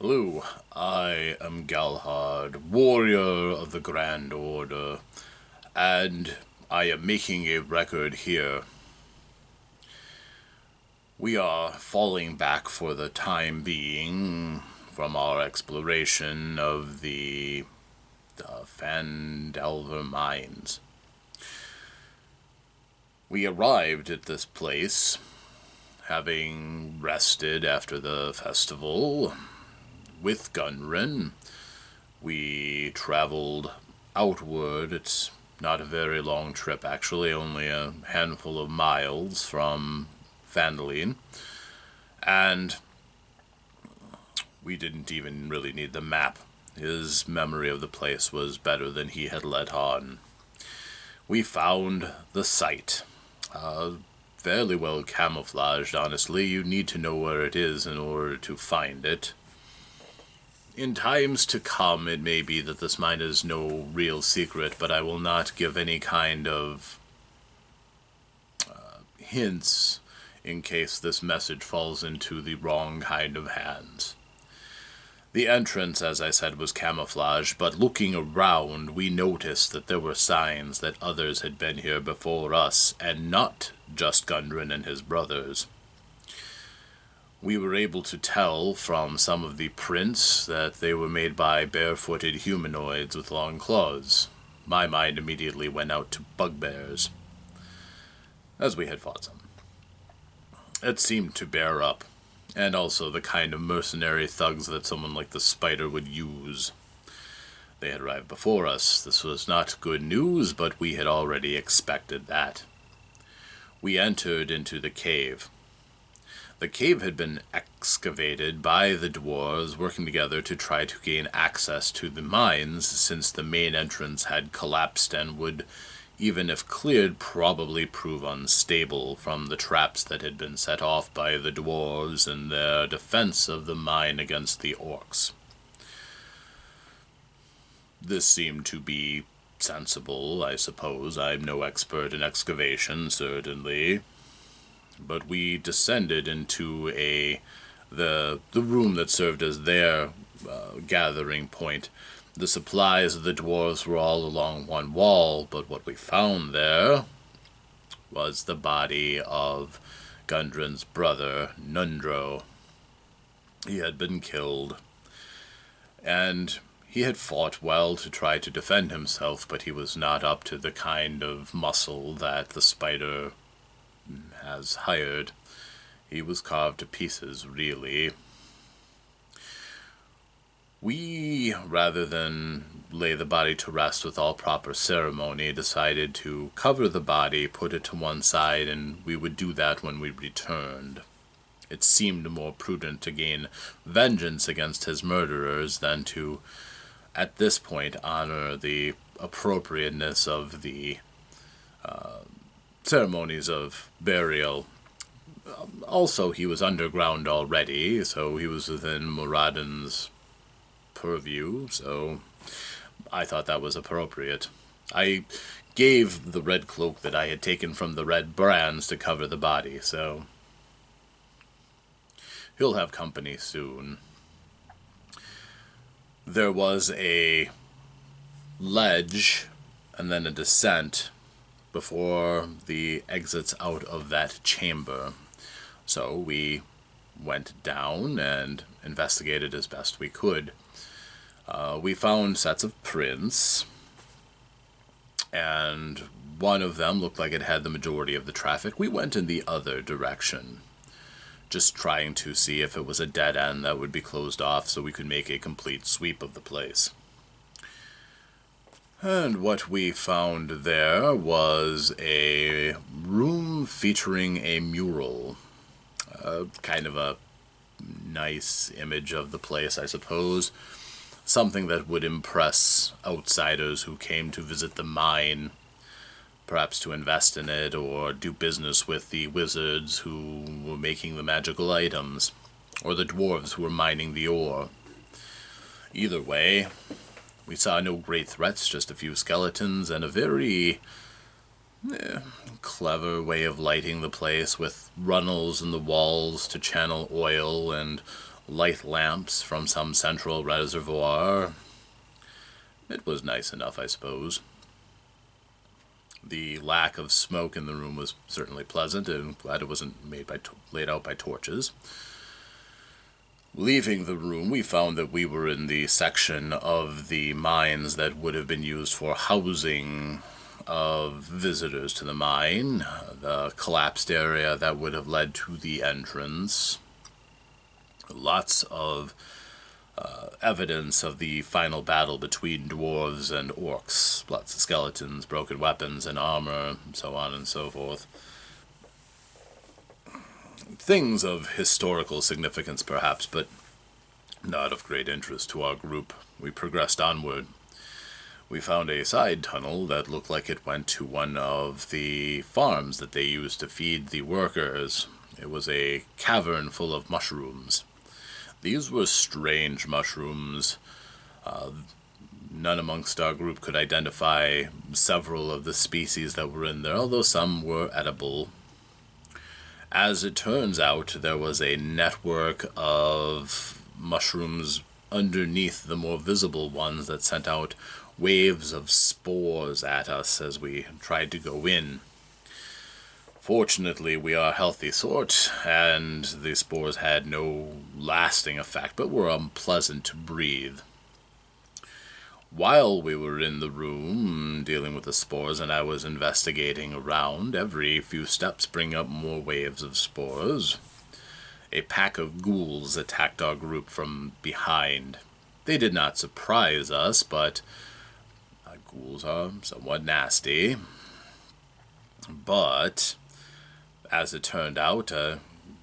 Hello, I am Galhard, warrior of the Grand Order, and I am making a record here. We are falling back for the time being from our exploration of the Phandelver mines. We arrived at this place, having rested after the festival with Gunrin. We traveled outward. It's not a very long trip, actually, only a handful of miles from Phandelver. And we didn't even really need the map. His memory of the place was better than he had let on. We found the site. Fairly well camouflaged, honestly. You need to know where it is in order to find it. In times to come, it may be that this mine is no real secret, but I will not give any kind of hints in case this message falls into the wrong kind of hands. The entrance, as I said, was camouflaged, but looking around, we noticed that there were signs that others had been here before us, and not just Gundren and his brothers. We were able to tell from some of the prints that they were made by barefooted humanoids with long claws. My mind immediately went out to bugbears, as we had fought some. It seemed to bear up, and also the kind of mercenary thugs that someone like the Spider would use. They had arrived before us. This was not good news, but we had already expected that. We entered into the cave. The cave had been excavated by the dwarves working together to try to gain access to the mines, since the main entrance had collapsed and would, even if cleared, probably prove unstable from the traps that had been set off by the dwarves in their defense of the mine against the orcs. This seemed to be sensible, I suppose. I'm no expert in excavation, certainly. But we descended into the room that served as their gathering point. The supplies of the dwarves were all along one wall, but what we found there was the body of Gundren's brother, Nundro. He had been killed, and he had fought well to try to defend himself, but he was not up to the kind of muscle that the Spider has hired. He was carved to pieces, really. We, rather than lay the body to rest with all proper ceremony, decided to cover the body, put it to one side, and we would do that when we returned. It seemed more prudent to gain vengeance against his murderers than to, at this point, honor the appropriateness of the ceremonies of burial. Also, he was underground already, so he was within Moradin's purview, so I thought that was appropriate. I gave the red cloak that I had taken from the red brands to cover the body, so he'll have company soon. There was a ledge and then a descent before the exits out of that chamber. So we went down and investigated as best we could. We found sets of prints, and one of them looked like it had the majority of the traffic. We went in the other direction, just trying to see if it was a dead end that would be closed off so we could make a complete sweep of the place. And what we found there was a room featuring a mural. Kind of a nice image of the place, I suppose. Something that would impress outsiders who came to visit the mine, perhaps to invest in it or do business with the wizards who were making the magical items, or the dwarves who were mining the ore. Either way, we saw no great threats, just a few skeletons, and a very clever way of lighting the place with runnels in the walls to channel oil and light lamps from some central reservoir. It was nice enough, I suppose. The lack of smoke in the room was certainly pleasant, and glad it wasn't laid out by torches. Leaving the room, we found that we were in the section of the mines that would have been used for housing of visitors to the mine, the collapsed area that would have led to the entrance. Lots of evidence of the final battle between dwarves and orcs. Lots of skeletons, broken weapons and armor, and so on and so forth. Things of historical significance, perhaps, but not of great interest to our group. We progressed onward. We found a side tunnel that looked like it went to one of the farms that they used to feed the workers. It was a cavern full of mushrooms. These were strange mushrooms. None amongst our group could identify several of the species that were in there, although some were edible. As it turns out, there was a network of mushrooms underneath the more visible ones that sent out waves of spores at us as we tried to go in. Fortunately, we are a healthy sort, and the spores had no lasting effect, but were unpleasant to breathe. While we were in the room dealing with the spores and I was investigating around, every few steps bring up more waves of spores. A pack of ghouls attacked our group from behind. They did not surprise us, but ghouls are somewhat nasty. But as it turned out,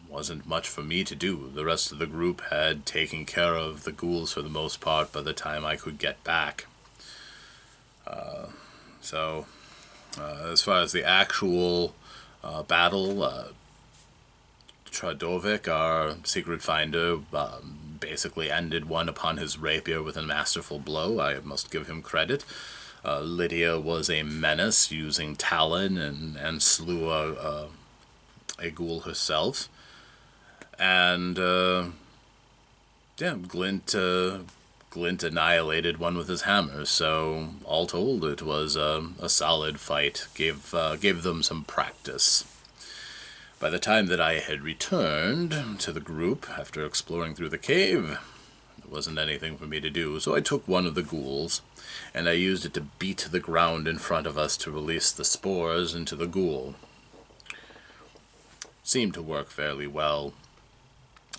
wasn't much for me to do. The rest of the group had taken care of the ghouls for the most part by the time I could get back. As far as the actual battle, Tradovic, our secret finder, basically ended one upon his rapier with a masterful blow. I must give him credit. Lydia was a menace using Talon and slew a ghoul herself. And, Glint annihilated one with his hammer, so all told it was a solid fight, gave them some practice. By the time that I had returned to the group, after exploring through the cave, there wasn't anything for me to do, so I took one of the ghouls, and I used it to beat the ground in front of us to release the spores into the ghoul. Seemed to work fairly well.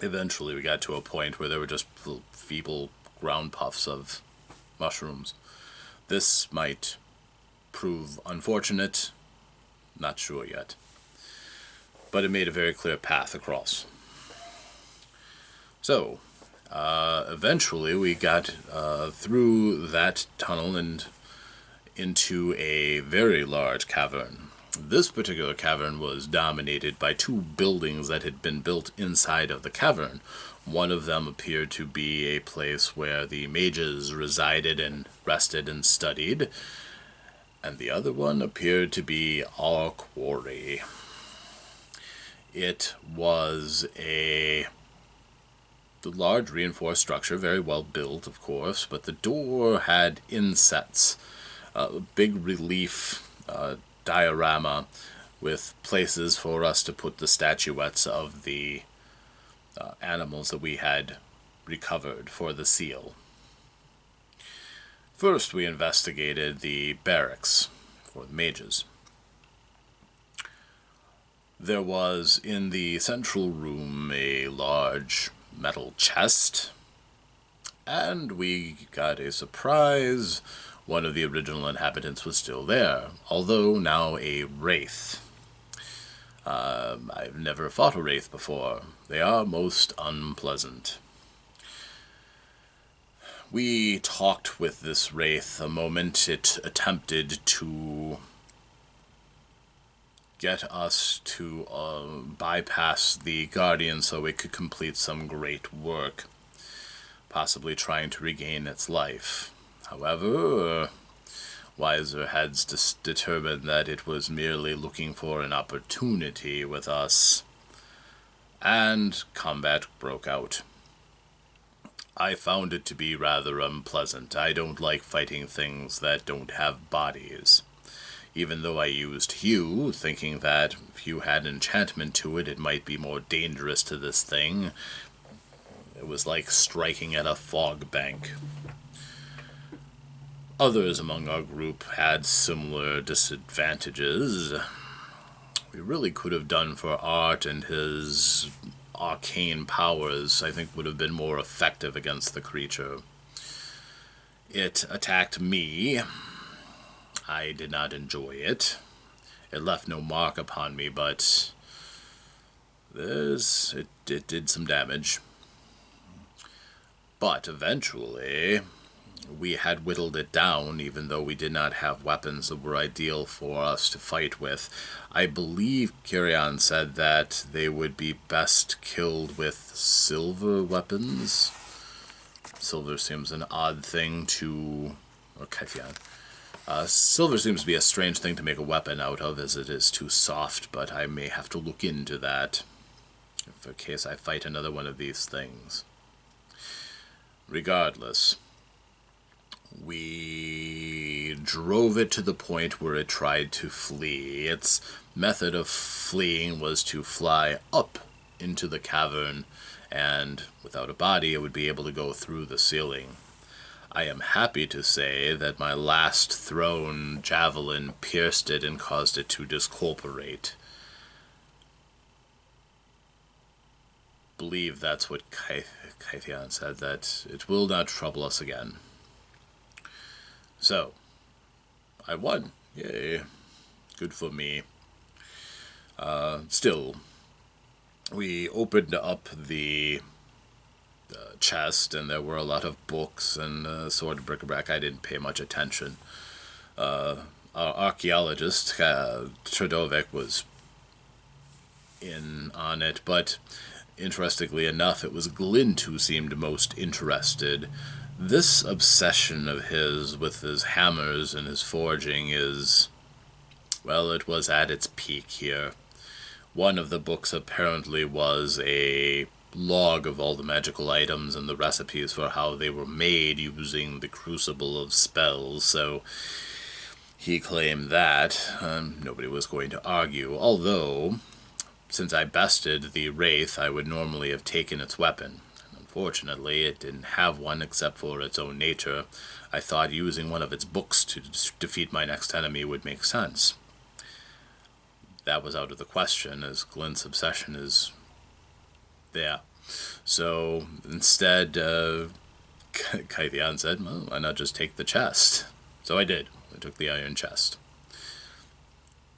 Eventually we got to a point where there were just feeble ground puffs of mushrooms. This might prove unfortunate, not sure yet. But it made a very clear path across. So, eventually we got through that tunnel and into a very large cavern. This particular cavern was dominated by two buildings that had been built inside of the cavern. One of them appeared to be a place where the mages resided and rested and studied, and the other one appeared to be our quarry. It was a large reinforced structure, very well built, of course, but the door had insets, a big relief diorama with places for us to put the statuettes of the animals that we had recovered for the seal. First, we investigated the barracks for the mages. There was in the central room a large metal chest, and we got a surprise. One of the original inhabitants was still there, although now a wraith. I've never fought a wraith before. They are most unpleasant. We talked with this wraith a moment. It attempted to get us to bypass the Guardian so it could complete some great work, possibly trying to regain its life. However, wiser heads determined that it was merely looking for an opportunity with us, and combat broke out. I found it to be rather unpleasant. I don't like fighting things that don't have bodies. Even though I used Hue, thinking that if Hue had enchantment to it, it might be more dangerous to this thing. It was like striking at a fog bank. Others among our group had similar disadvantages. We really could have done for Art, and his arcane powers, I think, would have been more effective against the creature. It attacked me. I did not enjoy it. It left no mark upon me, but it did some damage. But eventually, we had whittled it down, even though we did not have weapons that were ideal for us to fight with. I believe Kyrian said that they would be best killed with silver weapons. Silver seems an odd thing to... or Kyrian. Silver seems to be a strange thing to make a weapon out of, as it is too soft, but I may have to look into that in case I fight another one of these things. Regardless, we drove it to the point where it tried to flee. Its method of fleeing was to fly up into the cavern, and without a body, it would be able to go through the ceiling. I am happy to say that my last thrown javelin pierced it and caused it to discorporate. Believe that's what Kythian said, that it will not trouble us again. So, I won. Yay. Good for me. Still, we opened up the chest, and there were a lot of books and sort of bric-a-brac. I didn't pay much attention. Our archaeologist, Tredovek, was in on it, but interestingly enough, it was Glint who seemed most interested. This obsession of his with his hammers and his forging is, well, it was at its peak here. One of the books apparently was a log of all the magical items and the recipes for how they were made using the Crucible of Spells, so he claimed that. Nobody was going to argue, although, since I bested the Wraith, I would normally have taken its weapon. Unfortunately, it didn't have one except for its own nature. I thought using one of its books to defeat my next enemy would make sense. That was out of the question, as Glint's obsession is there. So instead, Kythian said, well, why not just take the chest? So I did. I took the iron chest.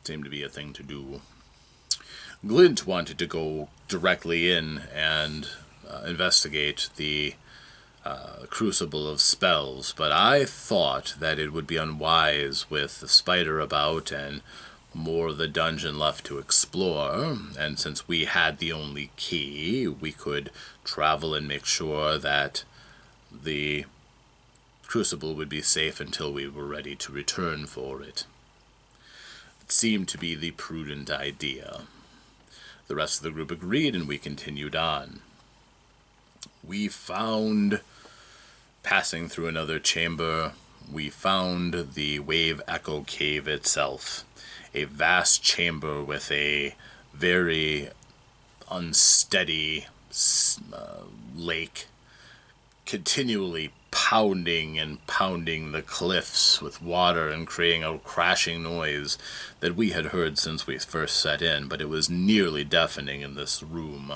Seemed to be a thing to do. Glint wanted to go directly in and investigate the Crucible of Spells, but I thought that it would be unwise with the spider about and more of the dungeon left to explore, and since we had the only key, we could travel and make sure that the Crucible would be safe until we were ready to return for it. It seemed to be the prudent idea. The rest of the group agreed, and we continued on. We found, passing through another chamber, we found the Wave Echo Cave itself. A vast chamber with a very unsteady lake, continually pounding and pounding the cliffs with water and creating a crashing noise that we had heard since we first set in, but it was nearly deafening in this room.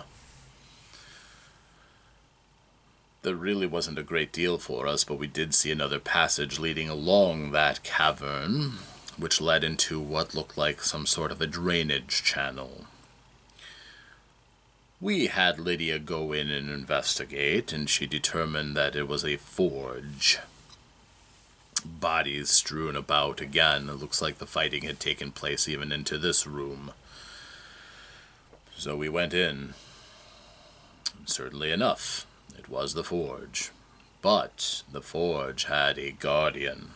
There really wasn't a great deal for us, but we did see another passage leading along that cavern, which led into what looked like some sort of a drainage channel. We had Lydia go in and investigate, and she determined that it was a forge. Bodies strewn about again. It looks like the fighting had taken place even into this room. So we went in. Certainly enough, it was the forge. But the forge had a guardian.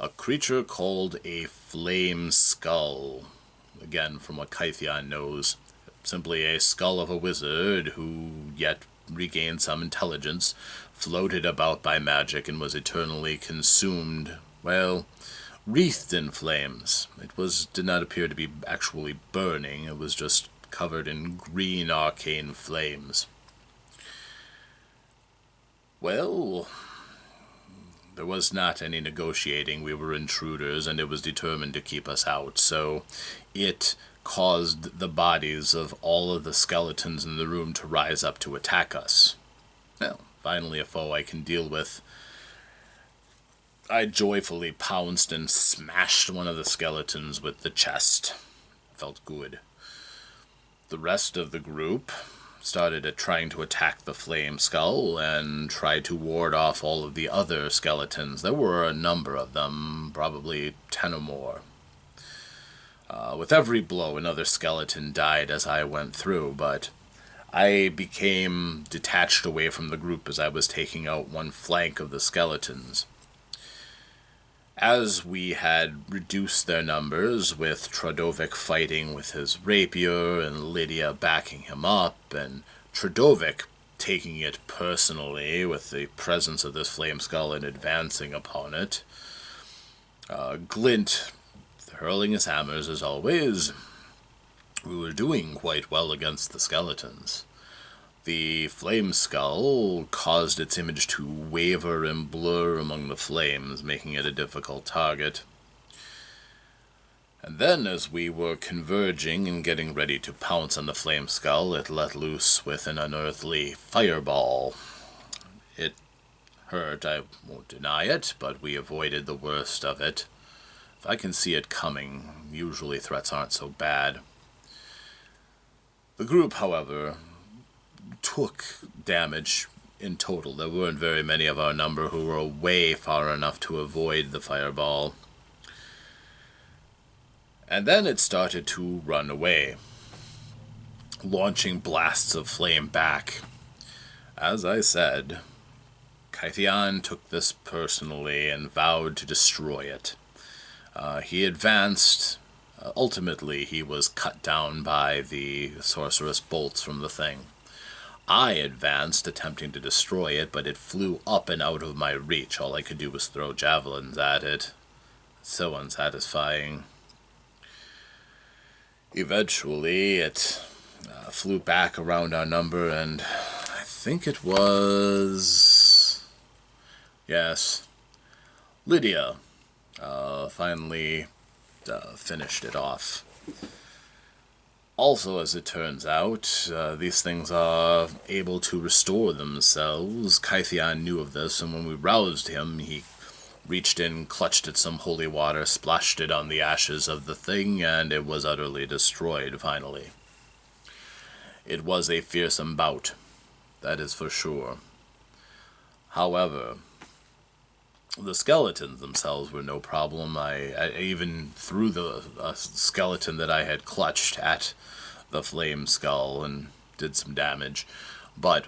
A creature called a flame skull. Again, from what Kythian knows, simply a skull of a wizard who yet regained some intelligence, floated about by magic, and was eternally consumed, well, wreathed in flames. Did not appear to be actually burning, it was just covered in green arcane flames. Well, there was not any negotiating. We were intruders, and it was determined to keep us out, so it caused the bodies of all of the skeletons in the room to rise up to attack us. Well, finally a foe I can deal with. I joyfully pounced and smashed one of the skeletons with the chest. Felt good. The rest of the group started trying to attack the flame skull and tried to ward off all of the other skeletons. There were a number of them, probably 10 or more. With every blow, another skeleton died as I went through, but I became detached away from the group as I was taking out one flank of the skeletons. As we had reduced their numbers, with Tradovic fighting with his rapier and Lydia backing him up, and Tradovic taking it personally with the presence of this flame skull and advancing upon it, Glint hurling his hammers as always, we were doing quite well against the skeletons. The flame skull caused its image to waver and blur among the flames, making it a difficult target. And then, as we were converging and getting ready to pounce on the flame skull, it let loose with an unearthly fireball. It hurt, I won't deny it, but we avoided the worst of it. If I can see it coming, usually threats aren't so bad. The group, however, took damage in total. There weren't very many of our number who were way far enough to avoid the fireball. And then it started to run away, launching blasts of flame back. As I said, Kythian took this personally and vowed to destroy it. He advanced. Ultimately, he was cut down by the sorceress bolts from the thing. I advanced, attempting to destroy it, but it flew up and out of my reach. All I could do was throw javelins at it. So unsatisfying. Eventually, it flew back around our number, and I think it was... yes, Lydia finally finished it off. Also, as it turns out, these things are able to restore themselves. Kythian knew of this, and when we roused him, he reached in, clutched at some holy water, splashed it on the ashes of the thing, and it was utterly destroyed, finally. It was a fearsome bout, that is for sure. However, the skeletons themselves were no problem. I even threw the skeleton that I had clutched at the flame skull and did some damage. But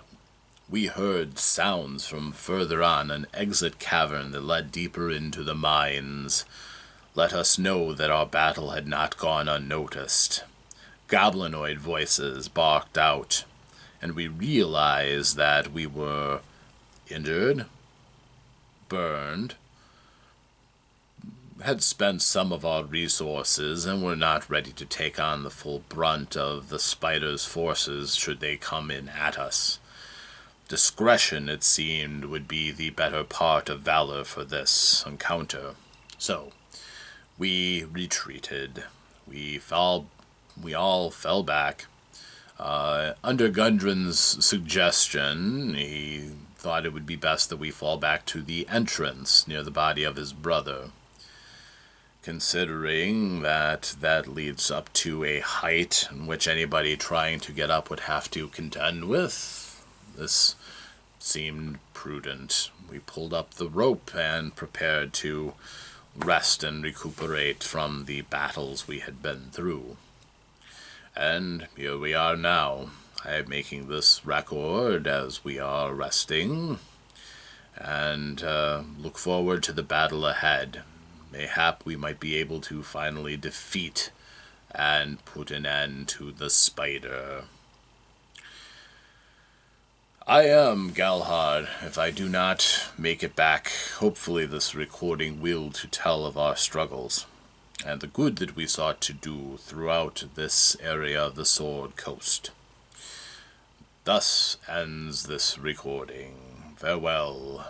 we heard sounds from further on, an exit cavern that led deeper into the mines. Let us know that our battle had not gone unnoticed. Goblinoid voices barked out, and we realized that we were injured, burned, had spent some of our resources, and were not ready to take on the full brunt of the spider's forces should they come in at us. Discretion, it seemed, would be the better part of valor for this encounter. So, we retreated. We all fell back. Under Gundren's suggestion, he thought it would be best that we fall back to the entrance near the body of his brother. Considering that leads up to a height in which anybody trying to get up would have to contend with, this seemed prudent. We pulled up the rope and prepared to rest and recuperate from the battles we had been through. And here we are now. I am making this record as we are resting, and look forward to the battle ahead. Mayhap we might be able to finally defeat and put an end to the spider. I am Galhard. If I do not make it back, hopefully this recording will to tell of our struggles, and the good that we sought to do throughout this area of the Sword Coast. Thus ends this recording. Farewell.